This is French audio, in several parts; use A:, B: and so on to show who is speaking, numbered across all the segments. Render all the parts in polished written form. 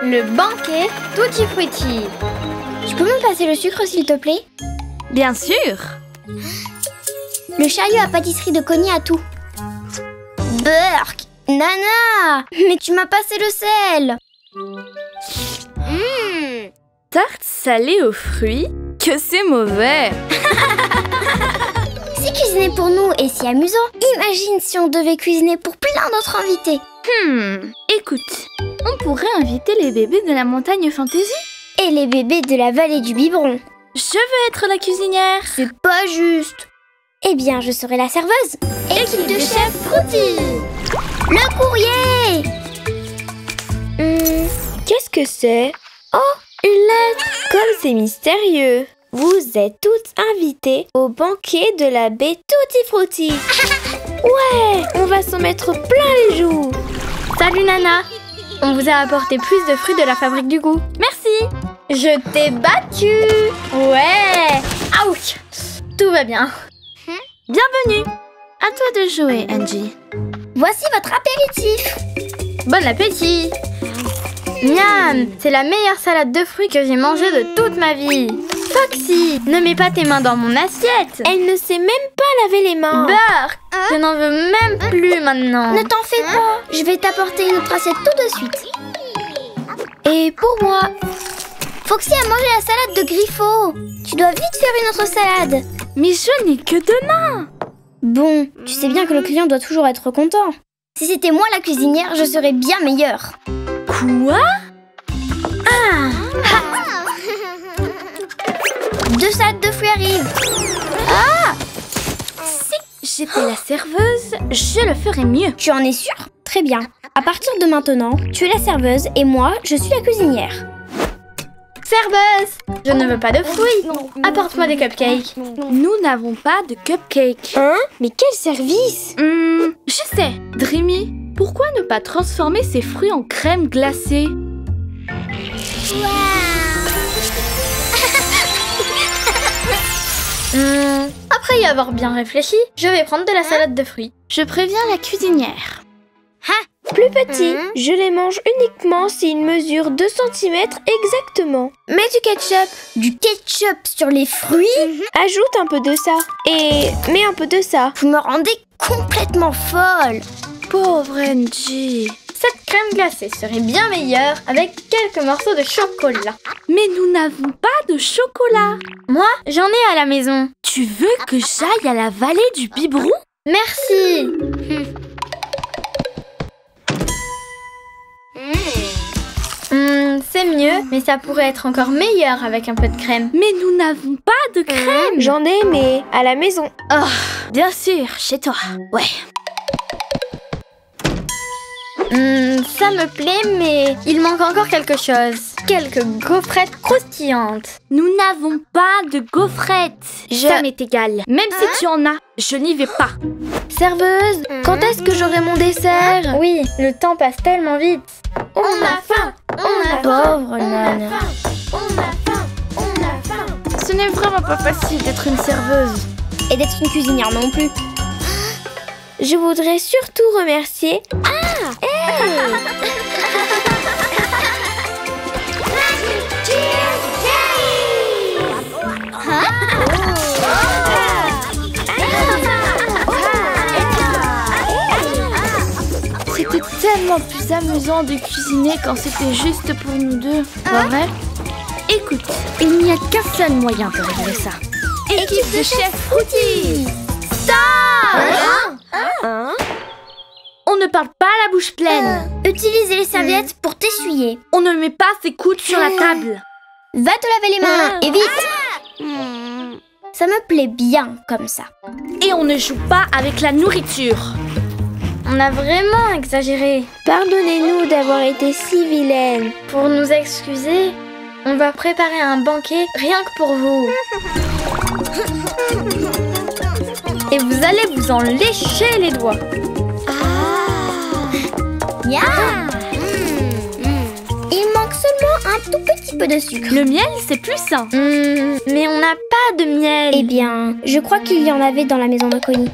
A: Le banquet Tutti Frutti.
B: Tu peux me passer le sucre, s'il te plaît?
A: Bien sûr.
B: Le chariot à pâtisserie de Connie a tout. Burk! Nana! Mais tu m'as passé le sel!
A: Tarte salée aux fruits? Que c'est mauvais.
B: Si cuisiner pour nous est si amusant, imagine si on devait cuisiner pour plein d'autres invités.
A: Écoute, on pourrait inviter les bébés de la montagne Fantasy.
B: Et les bébés de la vallée du biberon.
A: Je veux être la cuisinière.
B: C'est pas juste. Eh bien, je serai la serveuse. Équipe de chef Frutti. Le courrier.
C: Qu'est-ce que c'est? Oh, une lettre! Comme c'est mystérieux! Vous êtes toutes invitées au banquet de la baie Tutti Frutti. Ouais, on va s'en mettre plein les joues.
A: Salut Nana. On vous a apporté plus de fruits de la fabrique du goût. Merci. Je t'ai battue. Ouais. Ouch. Tout va bien. Bienvenue. À toi de jouer, Angie.
B: Voici votre apéritif.
A: Bon appétit. Miam, c'est la meilleure salade de fruits que j'ai mangée de toute ma vie. Foxy, ne mets pas tes mains dans mon assiette.
C: Elle ne sait même pas laver les mains.
A: Burk, je n'en veux même plus maintenant.
B: Ne t'en fais pas. Je vais t'apporter une autre assiette tout de suite. Et pour moi, Foxy a mangé la salade de Griffo. Tu dois vite faire une autre salade.
A: Mais je n'ai que 2 mains.
B: Bon, tu sais bien que le client doit toujours être content. Si c'était moi la cuisinière, je serais bien meilleure.
A: Quoi?
B: 2 salades de fruits arrivent.
A: Si j'étais la serveuse, je le ferais mieux.
B: Tu en es sûre? Très bien. À partir de maintenant, tu es la serveuse et moi, je suis la cuisinière.
A: Serveuse, je ne veux pas de fruits. Apporte-moi des cupcakes. Nous n'avons pas de cupcakes.
C: Hein? Mais quel service!
A: Je sais. Dreamy, pourquoi ne pas transformer ces fruits en crème glacée? Après y avoir bien réfléchi, je vais prendre de la salade de fruits. Je préviens la cuisinière.
C: Plus petit, je les mange uniquement s'ils mesurent 2 cm exactement.
B: Mets du ketchup. Du ketchup sur les fruits?
C: Ajoute un peu de ça. Et mets un peu de ça.
B: Vous me rendez complètement folle.
A: Pauvre Angie. Cette crème glacée serait bien meilleure avec quelques morceaux de chocolat. Mais nous n'avons pas de chocolat. Moi, j'en ai à la maison. Tu veux que j'aille à la vallée du biberon? Merci. C'est mieux, mais ça pourrait être encore meilleur avec un peu de crème. Mais nous n'avons pas de crème.
C: J'en ai, mais à la maison.
A: Oh, bien sûr, chez toi. Ouais. Ça me plaît, mais il manque encore quelque chose. Quelques gaufrettes croustillantes. Nous n'avons pas de gaufrettes. Ça m'est égal. Même si tu en as, je n'y vais pas.
B: Serveuse, quand est-ce que j'aurai mon dessert?
A: Oui, le temps passe tellement vite. On a faim, on a
B: Pauvre Nana.
A: Ce n'est vraiment pas facile d'être une serveuse.
B: Et d'être une cuisinière non plus.
C: Je voudrais surtout remercier...
A: C'était tellement plus amusant de cuisiner quand c'était juste pour nous deux, pas vrai? Écoute, il n'y a qu'un seul moyen de régler ça. Équipe de chef Frutti! On ne parle pas la bouche pleine.
B: Utilisez les serviettes pour t'essuyer.
A: On ne met pas ses coudes sur la table.
B: Va te laver les mains et vite. Ça me plaît bien comme ça.
A: Et on ne joue pas avec la nourriture. On a vraiment exagéré.
C: Pardonnez-nous d'avoir été si vilaines.
A: Pour nous excuser, on va préparer un banquet rien que pour vous. Et vous allez vous en lécher les doigts.
B: Il manque seulement un tout petit peu de sucre.
A: Le miel, c'est plus sain. Mais on n'a pas de miel.
B: Eh bien, je crois qu'il y en avait dans la maison de Connie.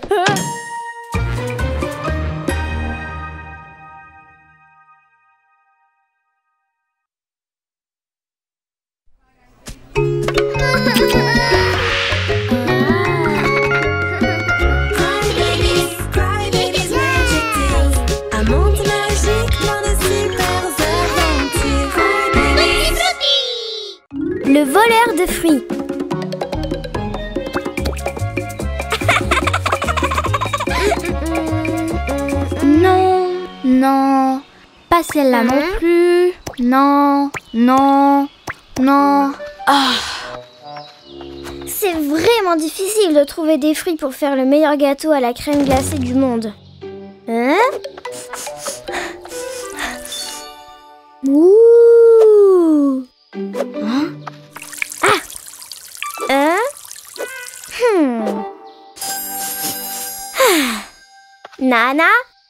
B: Le voleur de fruits.
A: Non, non, pas celle-là non plus. Non, non, non. Ah,
B: C'est vraiment difficile de trouver des fruits pour faire le meilleur gâteau à la crème glacée du monde. Hein? Ouh! Hein? Ah! Hein? Nana,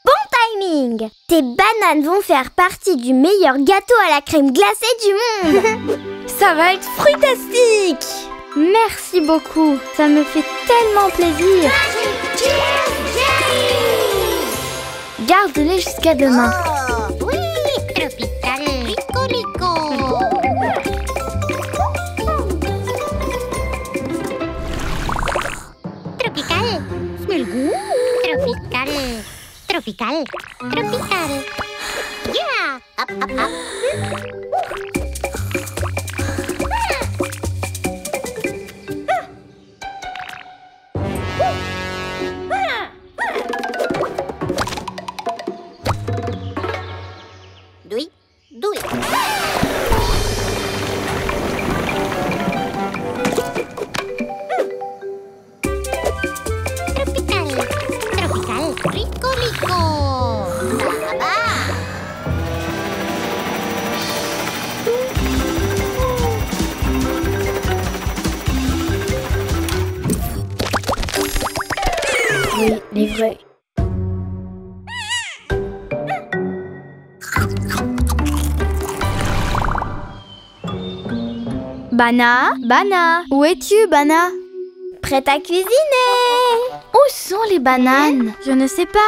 B: bon timing! Tes bananes vont faire partie du meilleur gâteau à la crème glacée du monde!
A: ça va être fruitastique. Merci beaucoup, ça me fait tellement plaisir. Garde-les jusqu'à demain.
D: Oui, tropical, rico. Tropical, smell good. Tropical. Yeah, up. Do it. Tropical, rico. Baba.
C: Oui, les vrais.
A: Bana, où es-tu, Bana?
B: Prête à cuisiner!
A: Où sont les bananes? Je ne sais pas.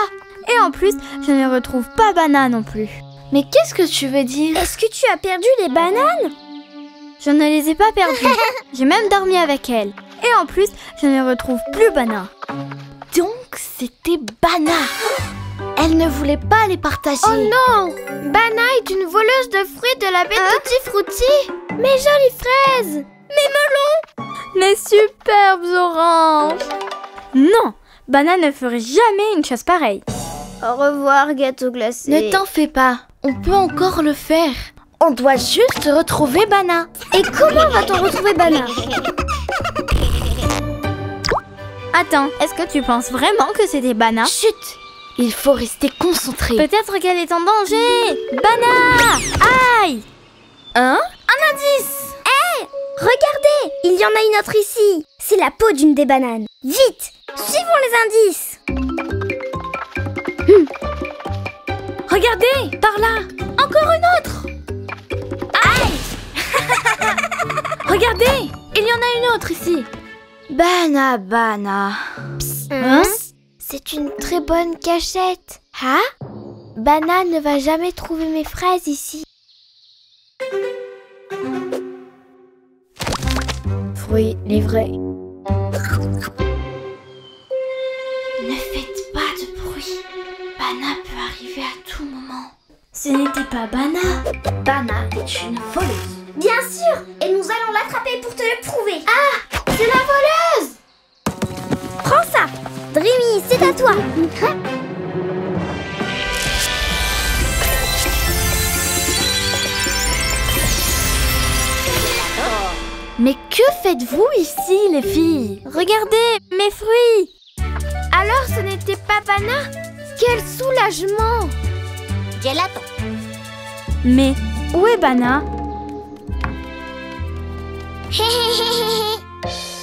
A: Et en plus, je ne retrouve pas Bana non plus. Mais qu'est-ce que tu veux dire?
B: Est-ce que tu as perdu les bananes?
A: Je ne les ai pas perdues. J'ai même dormi avec elle. Et en plus, je ne retrouve plus Bana. Donc, c'était Bana. Elle ne voulait pas les partager.
B: Oh non! Bana est une voleuse de fruits de la baie Tutti Frutti. Mes jolies fraises! Mes melons!
A: Mes superbes oranges! Non, Bana ne ferait jamais une chose pareille.
B: Au revoir, gâteau glacé.
A: Ne t'en fais pas, on peut encore le faire. On doit juste retrouver Bana.
B: Et comment va-t-on retrouver Bana?
A: Attends, est-ce que tu penses vraiment que c'était Bana? Chut! Il faut rester concentré. Peut-être qu'elle est en danger. Bana! Aïe! Un indice!
B: Regardez! Il y en a une autre ici. C'est la peau d'une des bananes. Vite! Suivons les indices.
A: Regardez! Par là! Encore une autre! Aïe! Regardez! Il y en a une autre ici. Bana.
B: Hein? C'est une très bonne cachette. Ah? Bana ne va jamais trouver mes fraises ici.
C: Fruits, les vrais.
A: Ne faites pas de bruit. Bana peut arriver à tout moment. Ce n'était pas Bana. Bana est une voleuse.
B: Bien sûr! Et nous allons l'attraper pour te le prouver. Ah! C'est la voleuse! Prends ça! Dreamy, c'est à toi!
A: Mais que faites-vous ici, les filles? Regardez, mes fruits!
B: Alors ce n'était pas Bana? Quel soulagement!
D: Gelato.
A: Mais où est Bana?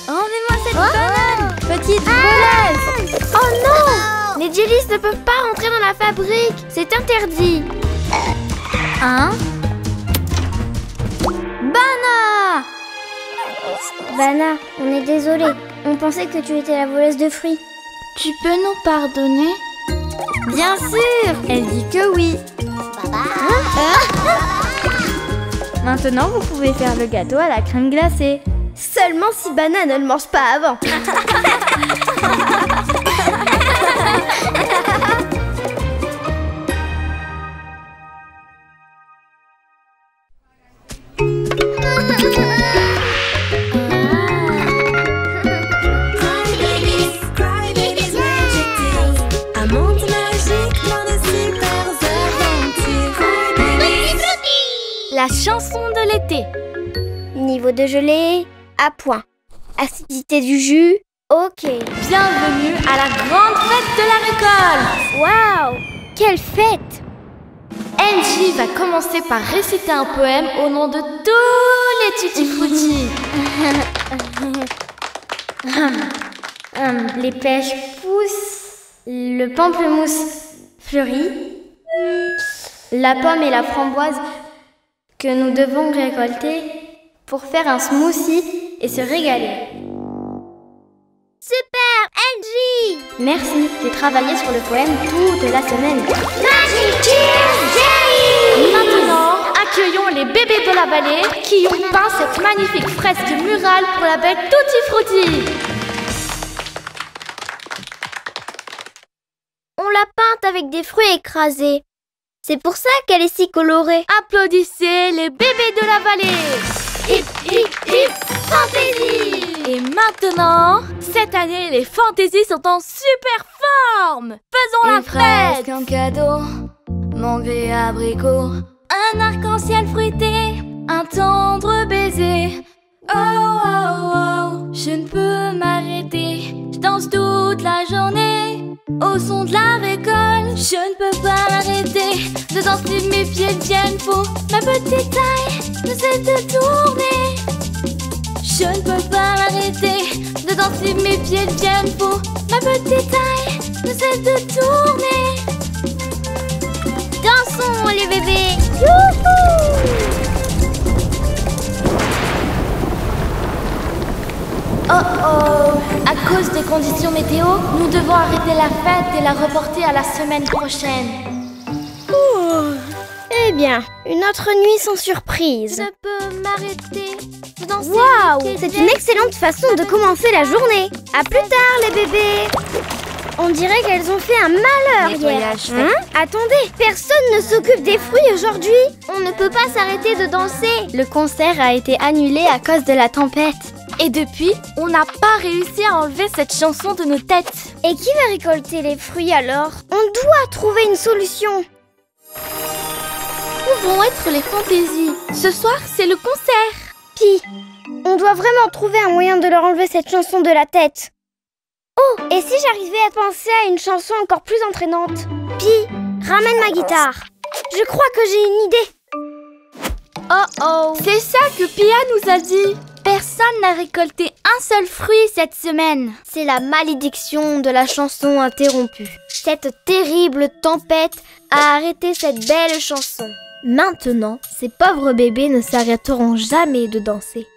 A: Rendez-moi cette banane, petite voleuse!
B: Oh non! Les jellies ne peuvent pas rentrer dans la fabrique. C'est interdit.
A: Hein? Bana!
B: Bana, on est désolé. On pensait que tu étais la voleuse de fruits.
A: Tu peux nous pardonner? Bien sûr! Elle dit que oui. Maintenant, vous pouvez faire le gâteau à la crème glacée.
B: Seulement si Bana ne le mange pas avant.
A: la chanson de l'été.
B: Niveau de gelée, à point. Acidité du jus, ok.
A: Bienvenue à la grande fête de la récolte.
B: Waouh, quelle fête!
A: Angie va commencer par réciter un poème au nom de tous les tutti frutti. Les pêches poussent, le pamplemousse fleurit, la pomme et la framboise que nous devons récolter pour faire un smoothie et se régaler.
B: Super, Angie!
A: Merci, j'ai travaillé sur le poème toute la semaine.
B: Magic Tears Jelly!
A: Maintenant, accueillons les bébés de la vallée qui ont peint cette magnifique fresque murale pour la bête Tutti Frutti.
B: On l'a peinte avec des fruits écrasés. C'est pour ça qu'elle est si colorée.
A: Applaudissez les bébés de la vallée.
B: Hip, hip, hip, fantaisie!
A: Et maintenant, cette année, les fantaisies sont en super forme. Faisons la fête. Un cadeau, mangue et abricot, un arc-en-ciel fruité, un tendre baiser. Oh, oh, oh, je ne peux m'arrêter. Je danse toute la journée au son de la récolte. Je ne peux pas m'arrêter de danser, mes pieds deviennent faux. Ma petite taille ne cesse de tourner. Je ne peux pas m'arrêter de danser, mes pieds deviennent faux. Ma petite taille ne cesse de tourner.
B: Dansons les bébés!
A: Oh oh! À cause des conditions météo, nous devons arrêter la fête et la reporter à la semaine prochaine.
B: Eh bien, une autre nuit sans surprise.
A: Je ne peux m'arrêter de danser.
B: Waouh! C'est une excellente façon de commencer la journée. À plus tard les bébés! On dirait qu'elles ont fait un malheur hier. Attendez, personne ne s'occupe des fruits aujourd'hui. On ne peut pas s'arrêter de danser.
A: Le concert a été annulé à cause de la tempête. Et depuis, on n'a pas réussi à enlever cette chanson de nos têtes.
B: Et qui va récolter les fruits alors? On doit trouver une solution.
A: Où vont être les fantaisies? Ce soir, c'est le concert.
B: Pi, on doit vraiment trouver un moyen de leur enlever cette chanson de la tête. Oh, et si j'arrivais à penser à une chanson encore plus entraînante? Pi, ramène ma guitare. Je crois que j'ai une idée.
A: Oh oh, c'est ça que Pia nous a dit. Personne n'a récolté un seul fruit cette semaine.
B: C'est la malédiction de la chanson interrompue. Cette terrible tempête a arrêté cette belle chanson.
C: Maintenant, ces pauvres bébés ne s'arrêteront jamais de danser.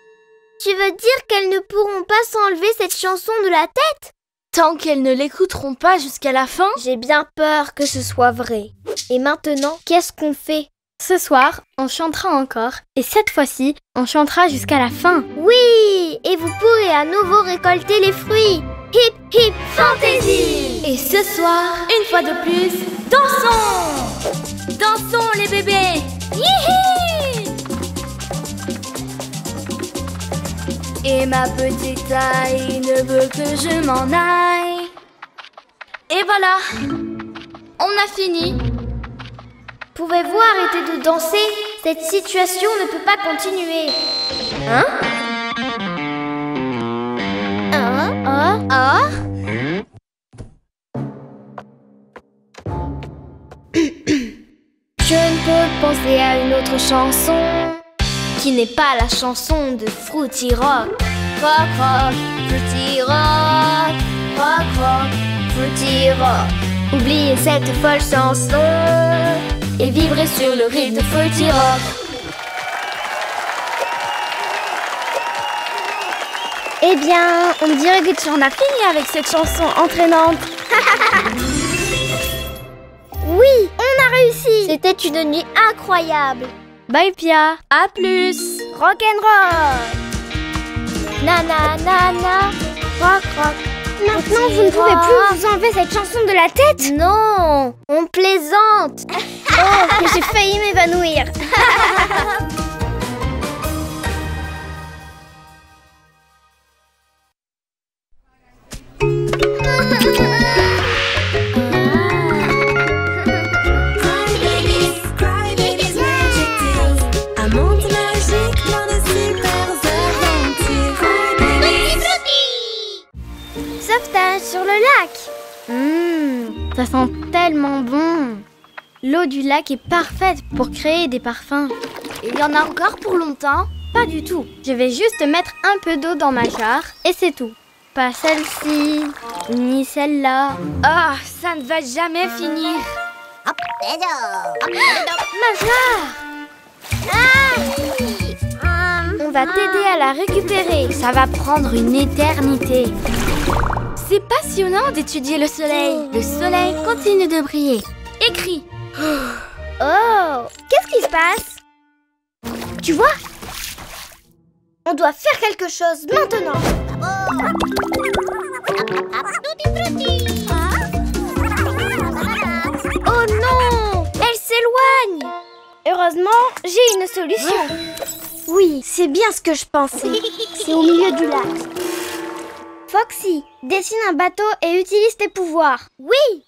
B: Tu veux dire qu'elles ne pourront pas s'enlever cette chanson de la tête?
A: Tant qu'elles ne l'écouteront pas jusqu'à la fin.
C: J'ai bien peur que ce soit vrai. Et maintenant, qu'est-ce qu'on fait?
A: Ce soir, on chantera encore. Et cette fois-ci, on chantera jusqu'à la fin.
B: Oui! Et vous pourrez à nouveau récolter les fruits. Hip hip fantaisie!
A: Et ce soir, une fois de plus, dansons! Dansons les bébés! Hihi! Et ma petite taille ne veut que je m'en aille. Et voilà, on a fini.
B: Pouvez-vous arrêter de danser? Cette situation ne peut pas continuer. Hein?
C: Je ne peux penser à une autre chanson qui n'est pas la chanson de Fruity Rock. Rock, rock, Fruity Rock. Rock, rock, Fruity Rock. Oubliez cette folle chanson et vibrez sur le rythme de Fruity Rock.
B: Eh bien, on dirait que tu en as fini avec cette chanson entraînante. Oui, on a réussi.
C: C'était une nuit incroyable.
A: Bye Pia, à plus.
B: Rock'n'roll.
C: Na na na na. Rock rock.
B: Maintenant, vous ne pouvez plus vous enlever cette chanson de la tête?
C: Non, on plaisante.
B: Oh, j'ai failli m'évanouir.
E: Un monde magique, plein de super aventures.
B: Sauvetage sur le lac.
A: Ça sent tellement bon. L'eau du lac est parfaite pour créer des parfums.
B: Il y en a encore pour longtemps?
A: Pas du tout. Je vais juste mettre un peu d'eau dans ma jarre et c'est tout. Pas celle-ci, ni celle-là.
C: Oh, ça ne va jamais finir.
A: Ma jarre!
B: On va t'aider à la récupérer.
A: Ça va prendre une éternité. C'est passionnant d'étudier le soleil. Le soleil continue de briller. Écris.
B: Oh, qu'est-ce qui se passe? Tu vois? On doit faire quelque chose maintenant. Oh non! Elle s'éloigne! Heureusement, j'ai une solution. Oui, c'est bien ce que je pensais. C'est au milieu du lac. Foxy, dessine un bateau et utilise tes pouvoirs. Oui!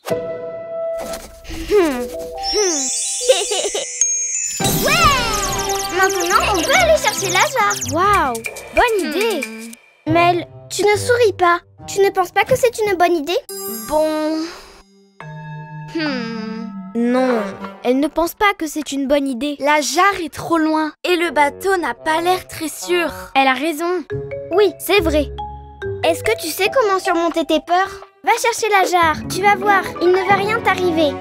B: Ouais! Maintenant, on peut aller chercher la jarre. Waouh! Bonne idée! Mel, tu ne souris pas. Tu ne penses pas que c'est une bonne idée?
C: Bon... Non, elle ne pense pas que c'est une bonne idée. La jarre est trop loin et le bateau n'a pas l'air très sûr.
A: Elle a raison.
B: Oui, c'est vrai. Est-ce que tu sais comment surmonter tes peurs? Va chercher la jarre. Tu vas voir, il ne va rien t'arriver.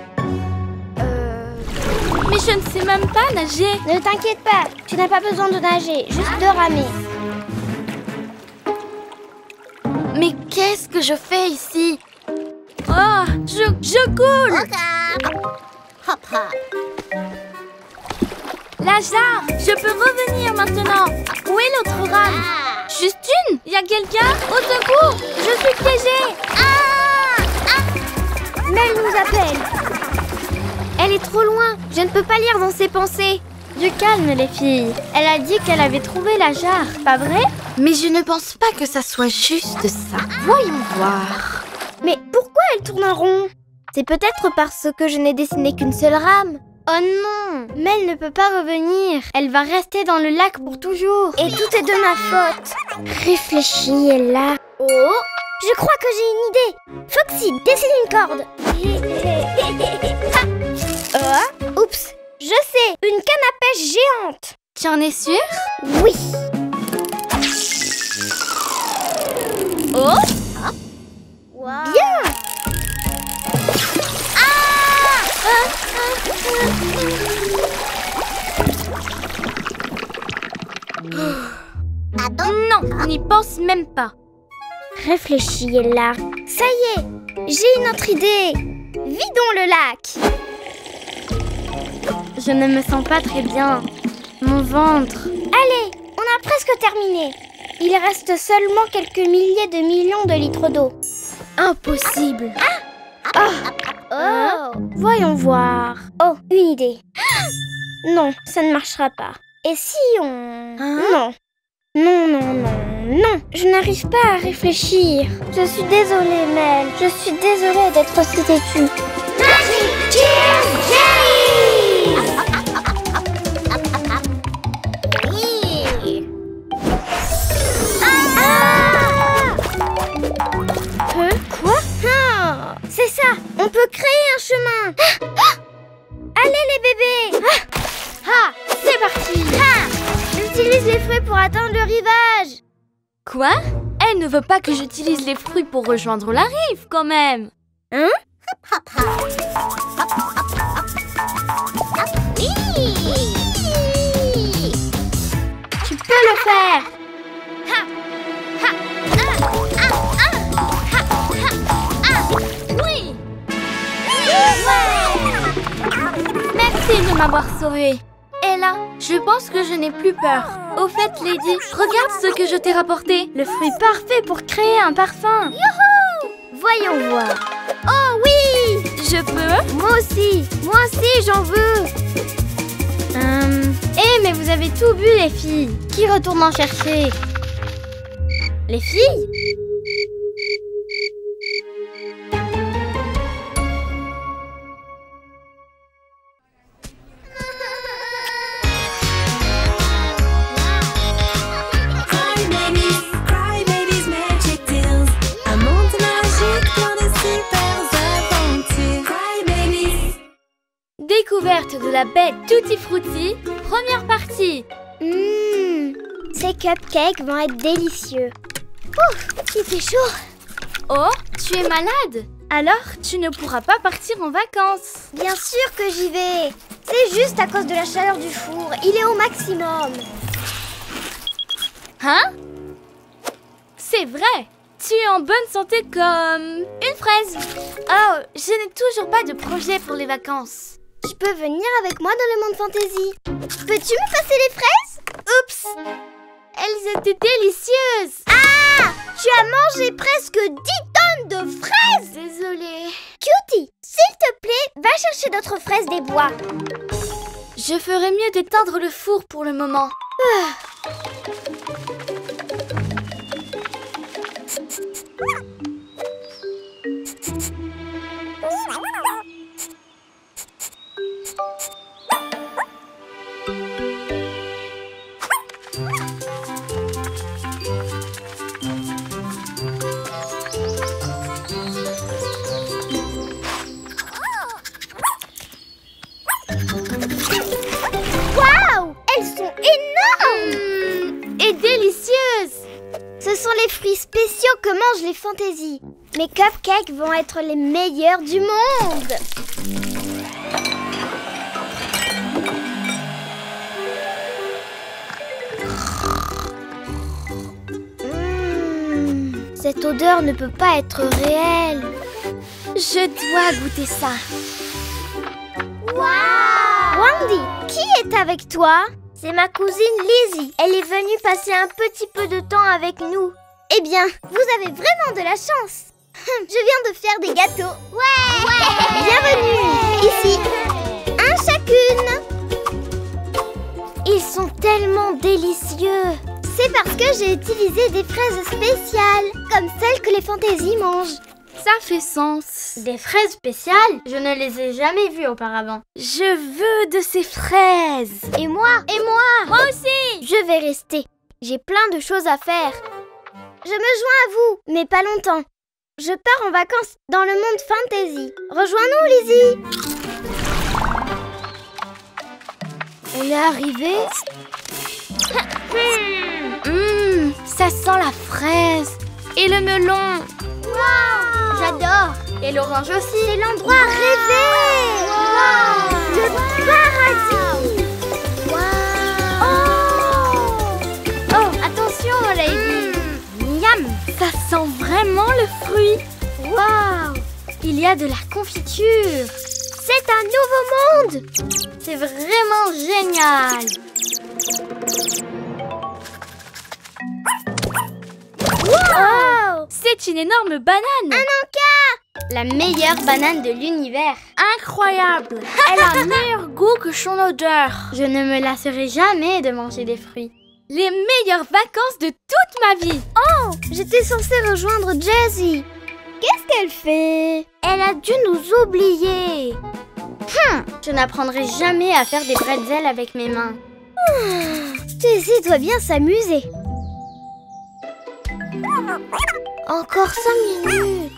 A: Mais je ne sais même pas nager.
B: Ne t'inquiète pas, tu n'as pas besoin de nager, juste de ramer.
A: Mais qu'est-ce que je fais ici? Oh, je coule.
D: Hop, hop.
A: La jarre, je peux revenir maintenant. Où est l'autre rame? Juste une? Y a quelqu'un? Au secours, je suis piégée.
B: Mel nous appelle. Elle est trop loin, je ne peux pas lire dans ses pensées.
A: Du calme les filles. Elle a dit qu'elle avait trouvé la jarre, pas vrai? Mais je ne pense pas que ça soit juste ça. Voyons voir.
B: Mais pourquoi elle tourne en rond? C'est peut-être parce que je n'ai dessiné qu'une seule rame.
A: Oh non, Mel ne peut pas revenir. Elle va rester dans le lac pour toujours.
B: Et tout est de ma faute. Réfléchis, Ella. Oh, je crois que j'ai une idée. Foxy, dessine une corde. Oups, je sais, une canne à pêche géante.
A: Tu en es sûre?
B: Oui.
A: Oh,
B: Bien.
A: non, n'y pense même pas.
B: Réfléchis, Ella. Ça y est, j'ai une autre idée. Vidons le lac.
A: Je ne me sens pas très bien. Mon ventre.
B: Allez, on a presque terminé. Il reste seulement quelques milliers de millions de litres d'eau.
A: Impossible.
B: Oh, voyons voir. Oh, une idée. Non, ça ne marchera pas. Et si on... Non. Non, je n'arrive pas à réfléchir. Je suis désolée, Mel. Je suis désolée d'être aussi têtue. Magic Cheers Jelly! Quoi? C'est ça, on peut créer un chemin. Allez les bébés.
A: C'est parti.
B: J'utilise les fruits pour atteindre le rivage.
A: Quoi? Elle ne veut pas que j'utilise les fruits pour rejoindre la rive, quand même. Tu peux le faire. Oui. Merci de m'avoir sauvée. Ella, je pense que je n'ai plus peur. Au fait, Lady, regarde ce que je t'ai rapporté. Le fruit parfait pour créer un parfum.
B: Youhou! Voyons voir. Oh oui!
A: Je peux?
B: Moi aussi, j'en veux.
A: Mais vous avez tout bu, les filles. Qui retourne en chercher? Les filles? de la baie Tutti Frutti, première partie.
B: Ces cupcakes vont être délicieux. Ouf, il fait chaud.
A: Oh, tu es malade? Alors, tu ne pourras pas partir en vacances.
B: Bien sûr que j'y vais. C'est juste à cause de la chaleur du four. Il est au maximum.
A: Hein? C'est vrai. Tu es en bonne santé comme une fraise. Oh, je n'ai toujours pas de projet pour les vacances.
B: Tu peux venir avec moi dans le monde fantasy. Peux-tu me passer les fraises?
A: Oups! Elles étaient délicieuses.
B: Ah! Tu as mangé presque 10 tonnes de fraises!
A: Désolée.
B: Cutie, s'il te plaît, va chercher d'autres fraises des bois.
A: Je ferais mieux d'éteindre le four pour le moment.
B: Waouh! Elles sont énormes!
A: Et délicieuses.
B: Ce sont les fruits spéciaux que mangent les fantaisies. Mes cupcakes vont être les meilleurs du monde! Cette odeur ne peut pas être réelle.
A: Je dois goûter ça.
B: Waouh! Wendy, qui est avec toi? C'est ma cousine Lizzie. Elle est venue passer un petit peu de temps avec nous. Eh bien, vous avez vraiment de la chance. Je viens de faire des gâteaux. Ouais! Bienvenue ici. Un chacune. Ils sont tellement délicieux. C'est parce que j'ai utilisé des fraises spéciales, comme celles que les fantaisies mangent.
A: Ça fait sens.
B: Des fraises spéciales? Je ne les ai jamais vues auparavant.
A: Je veux de ces fraises.
B: Et moi?
A: Moi aussi.
B: Je vais rester. J'ai plein de choses à faire. Je me joins à vous, mais pas longtemps. Je pars en vacances dans le monde fantasy. Rejoins-nous, Lizzie. Elle est arrivée.
A: Ça sent la fraise et le melon.
B: Wow! J'adore. Et l'orange aussi. C'est l'endroit rêvé. Wow! Le paradis. Wow! Oh, attention, Lady.
A: Miam, ça sent vraiment le fruit.
B: Waouh! Il y a de la confiture. C'est un nouveau monde. C'est vraiment génial. Wow!
A: C'est une énorme banane.
B: Un Anka! La meilleure banane de l'univers.
A: Incroyable. Elle a un meilleur goût que son odeur.
B: Je ne me lasserai jamais de manger des fruits.
A: Les meilleures vacances de toute ma vie.
B: Oh! J'étais censée rejoindre Jessie. Qu'est-ce qu'elle fait? Elle a dû nous oublier. Je n'apprendrai jamais à faire des pretzels avec mes mains. Jessie doit bien s'amuser. Encore 5 minutes.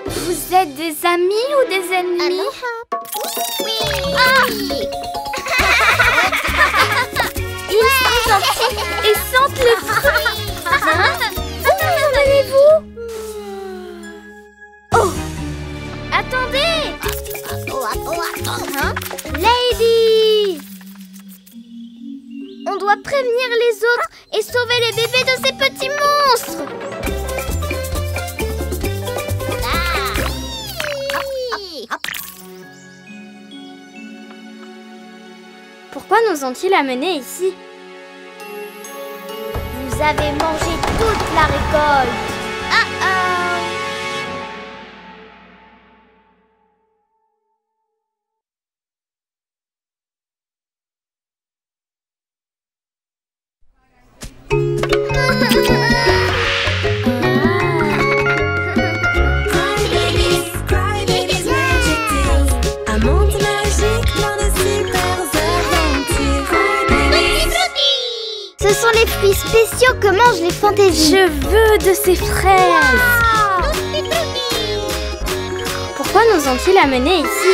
A: Vous êtes des amis ou des ennemis? Ils sont gentils et sentent le fruit.
B: Où allez-vous? Oh! Attendez! Lady! On doit prévenir les autres et sauver les bébés de ces petits monstres! Pourquoi nous ont-ils amenés ici? Vous avez mangé toute la récolte.
E: Cry babies,
B: Ce sont les fruits spéciaux que mangent les fantaisies.
A: Je veux de ces fraises. Pourquoi nous ont-ils amenés ici?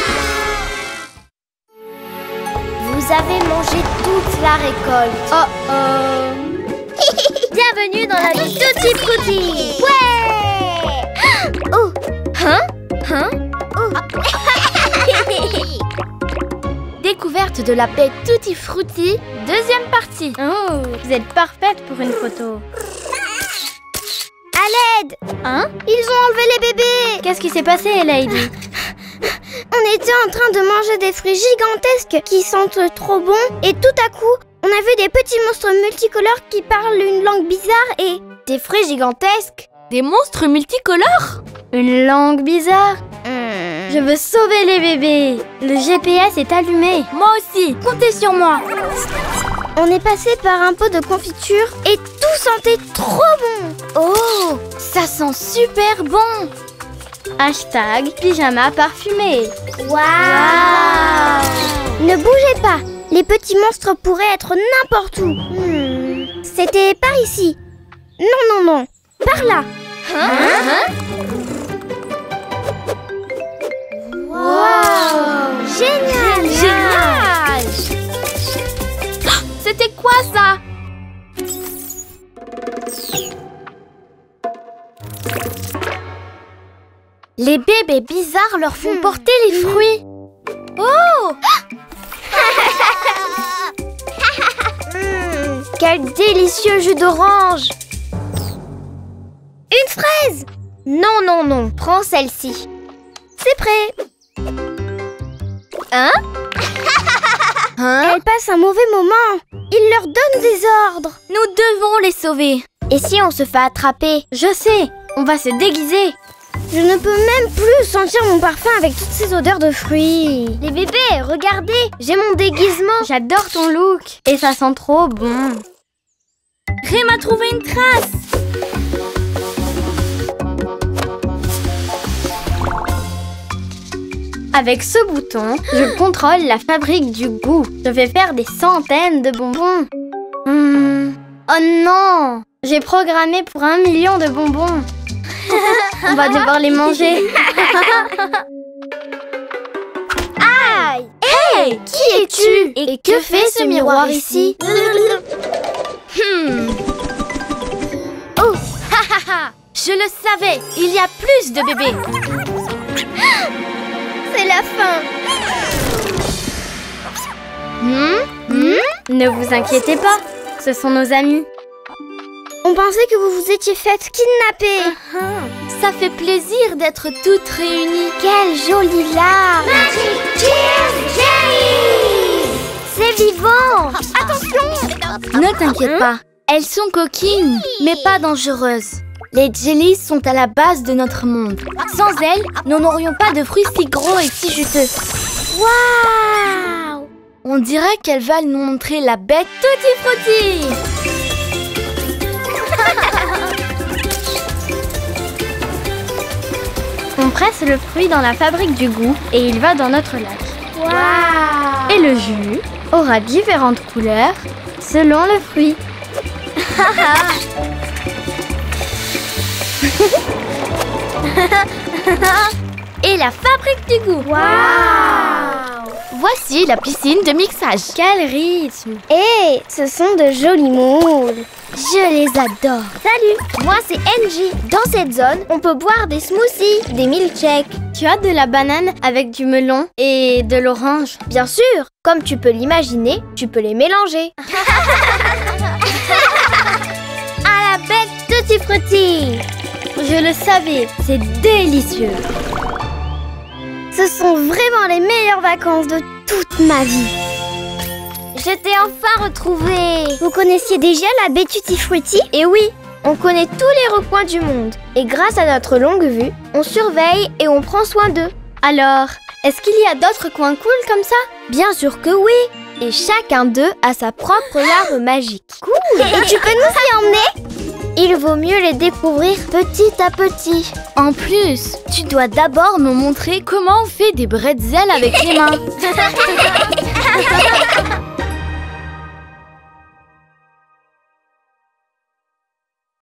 B: Vous avez mangé toute la récolte.
A: Oh oh.
B: Bienvenue dans la vie Tutti Frutti. Ouais. Oh.
A: Hein?
B: Oh.
A: Découverte de la baie Tutti Frutti, deuxième partie. Oh, vous êtes parfaite pour une photo.
B: À l'aide.
A: Hein?
B: Ils ont enlevé les bébés.
A: Qu'est-ce qui s'est passé, Lady?
B: On était en train de manger des fruits gigantesques qui sentent trop bon et tout à coup, on a vu des petits monstres multicolores qui parlent une langue bizarre et des fruits gigantesques.
A: Des monstres multicolores? Une langue bizarre? Je veux sauver les bébés. Le GPS est allumé. Moi aussi, comptez sur moi.
B: On est passé par un pot de confiture et tout sentait trop bon.
A: Oh, ça sent super bon. Hashtag pyjama parfumé.
B: Waouh! Ne bougez pas. Les petits monstres pourraient être n'importe où. C'était par ici. Non. Par là. Wow! Génial!
A: C'était quoi ça? Les bébés bizarres leur font porter les fruits. Oh!
B: Quel délicieux jus d'orange! Une fraise! Non. Prends celle-ci. C'est prêt.
A: Hein?
B: Elle passe un mauvais moment. Il leur donne des ordres.
A: Nous devons les sauver.
B: Et si on se fait attraper?
A: Je sais, on va se déguiser.
B: Je ne peux même plus sentir mon parfum avec toutes ces odeurs de fruits. Les bébés, regardez, j'ai mon déguisement.
A: J'adore ton look. Et ça sent trop bon. Rem a trouvé une trace. Avec ce bouton, je contrôle la fabrique du goût. Je vais faire des centaines de bonbons. Oh non! J'ai programmé pour 1 million de bonbons. On va devoir les manger.
B: Aïe!
A: Hey! Qui es-tu? Et que fait ce miroir ici?
B: Oh!
A: Je le savais! Il y a plus de bébés!
B: C'est la fin!
A: Ne vous inquiétez pas, ce sont nos amis.
B: On pensait que vous vous étiez faites kidnapper.
A: Ça fait plaisir d'être toutes réunies.
B: Quelle jolie larme! Magic Tears Jelly! C'est vivant! Attention!
A: Ne t'inquiète pas, elles sont coquines, mais pas dangereuses. Les jellies sont à la base de notre monde. Sans elles, nous n'aurions pas de fruits si gros et si juteux.
B: Waouh!
A: On dirait qu'elles veulent nous montrer la bête Tutti Frutti. On presse le fruit dans la fabrique du goût et il va dans notre lac.
B: Waouh!
A: Et le jus aura différentes couleurs selon le fruit. Et la fabrique du goût.
B: Waouh!
A: Voici la piscine de mixage. Quel rythme!
B: Et ce sont de jolis moules. Je les adore. Salut, moi c'est Angie. Dans cette zone, on peut boire des smoothies, des milkshakes.
A: Tu as de la banane avec du melon et de l'orange.
B: Bien sûr, comme tu peux l'imaginer, tu peux les mélanger. À la bête Tutti Frutti!
A: Je le savais, c'est délicieux.
B: Ce sont vraiment les meilleures vacances de toute ma vie. Je t'ai enfin retrouvée. Vous connaissiez déjà la baie Tutti Frutti? Et oui, on connaît tous les recoins du monde. Et grâce à notre longue vue, on surveille et on prend soin d'eux.
A: Alors, est-ce qu'il y a d'autres coins cool comme ça?
B: Bien sûr que oui. Et chacun d'eux a sa propre larve magique. Cool. Et tu peux nous y emmener? Il vaut mieux les découvrir petit à petit.
A: En plus, tu dois d'abord nous montrer comment on fait des bretzels avec les mains.